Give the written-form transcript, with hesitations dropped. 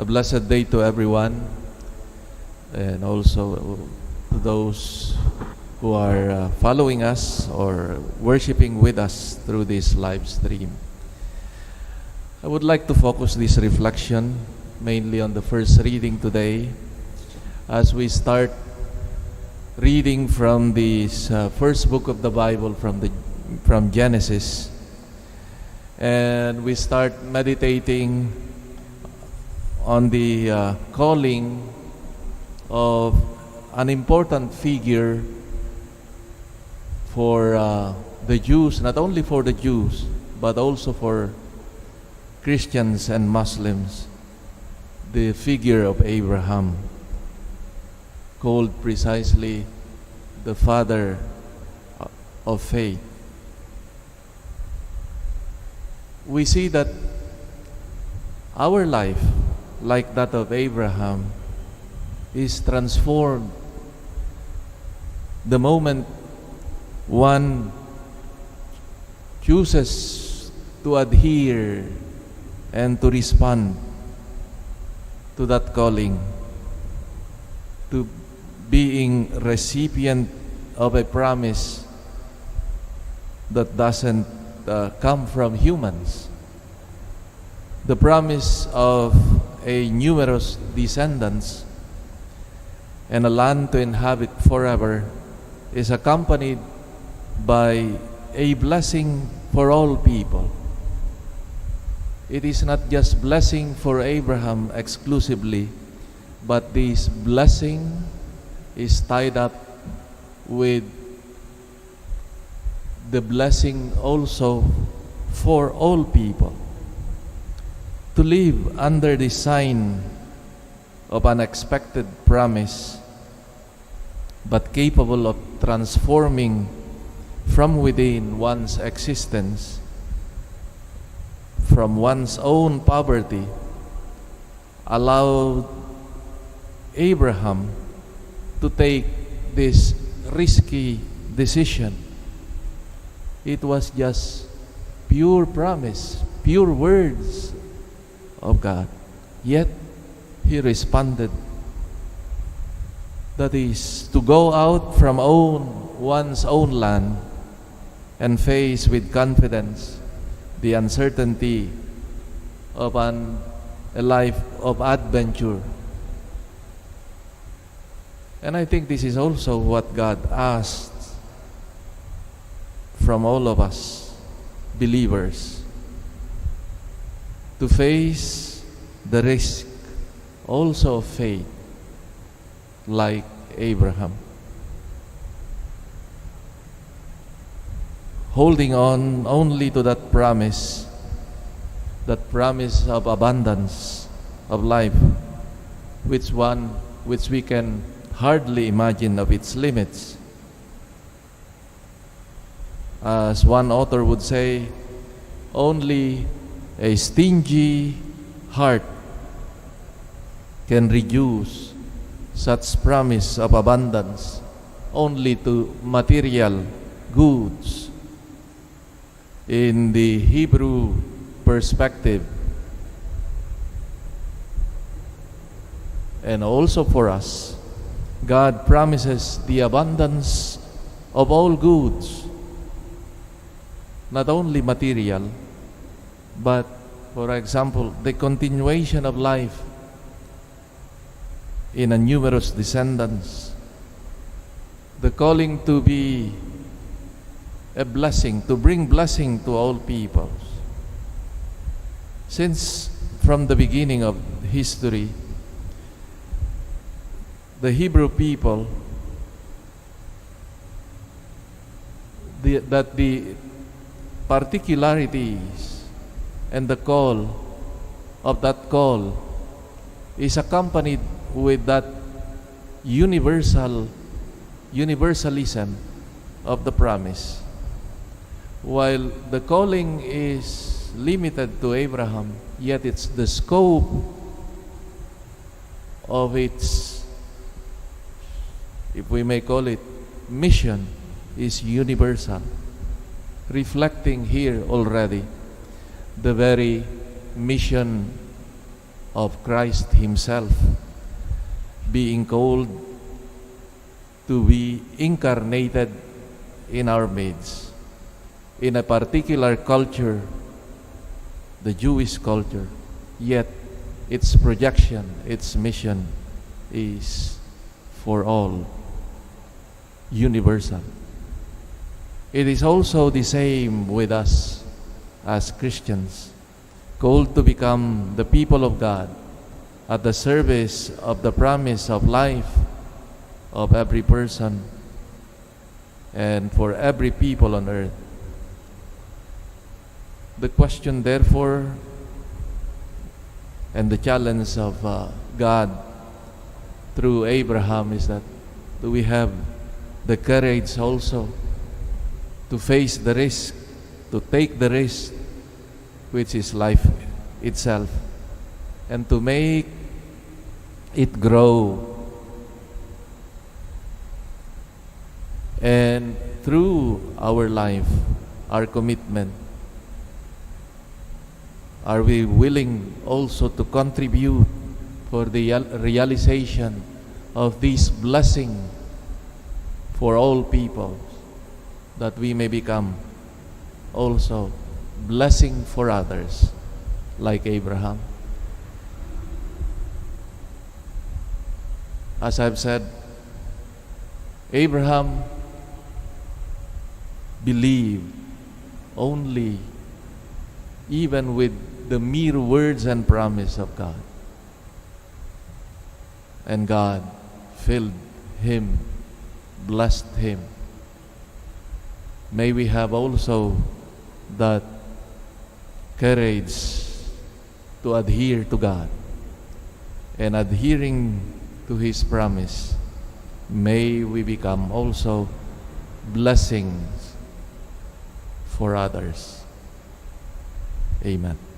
A blessed day to everyone, and also to those who are following us or worshiping with us through this live stream. I would like to focus this reflection mainly on the first reading today as we start reading from this first book of the Bible from Genesis, and we start meditating on the calling of an important figure for the Jews, not only for the Jews, but also for Christians and Muslims, the figure of Abraham, called precisely the father of faith. We see that our life, like that of Abraham, is transformed the moment one chooses to adhere and to respond to that calling, to being recipient of a promise that doesn't come from humans. The promise of a numerous descendants and a land to inhabit forever is accompanied by a blessing for all people. It is not just blessing for Abraham exclusively, but this blessing is tied up with the blessing also for all people to live under the sign of unexpected promise, but capable of transforming from within one's existence, from one's own poverty, allowed Abraham to take this risky decision. It was just pure promise, pure words of God. Yet he responded. That is, to go out from one's own land and face with confidence the uncertainty of a life of adventure. And I think this is also what God asked from all of us believers, to face the risk also of faith like Abraham, holding on only to that promise of abundance of life, which we can hardly imagine of its limits. As one author would say, only a stingy heart can reduce such promise of abundance only to material goods. In the Hebrew perspective, and also for us, God promises the abundance of all goods, not only material, but, for example, the continuation of life in a numerous descendants, the calling to be a blessing, to bring blessing to all peoples. Since from the beginning of history, the Hebrew people, the particularities and the call of that call is accompanied with that universalism of the promise. While the calling is limited to Abraham, yet it's the scope of its, if we may call it, mission is universal, reflecting here already the very mission of Christ Himself being called to be incarnated in our midst, in a particular culture, the Jewish culture, yet its projection, its mission is for all, universal. It is also the same with us as Christians, called to become the people of God at the service of the promise of life of every person and for every people on earth. The question, therefore, and the challenge of God through Abraham is that do we have the courage also to face the risk, to take the risk, which is life itself, and to make it grow. And through our life, our commitment, are we willing also to contribute for the realization of this blessing for all people, that we may become also blessing for others, like Abraham? As I've said, Abraham believed only even with the mere words and promise of God. And God filled him, blessed him. May we have also that courage to adhere to God, and adhering to His promise, may we become also blessings for others. Amen.